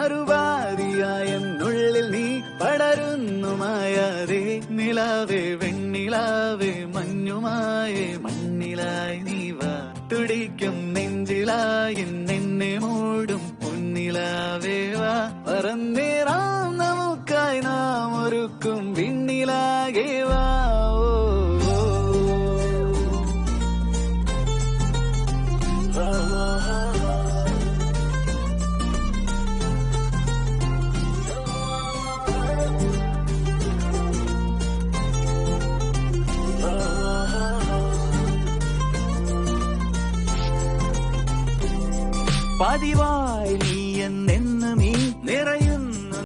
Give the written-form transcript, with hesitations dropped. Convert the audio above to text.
മറുപാതിയായെന്നുള്ളിൽ നീ പടരുന്നു മായാതെ. നിലാവേ വെണ്ണിലാവേ മഞ്ഞുമായേ മണ്ണിലായി നീ വാ. തുടിക്കും നെഞ്ചിലായി നിന്നെ മൂടും പൊന്നിലാവേ വാ. പറന്നേറാം നമുക്കായി നാം ഒരുക്കും വിണ്ണിലാകെ വാ. പതിവായി നീ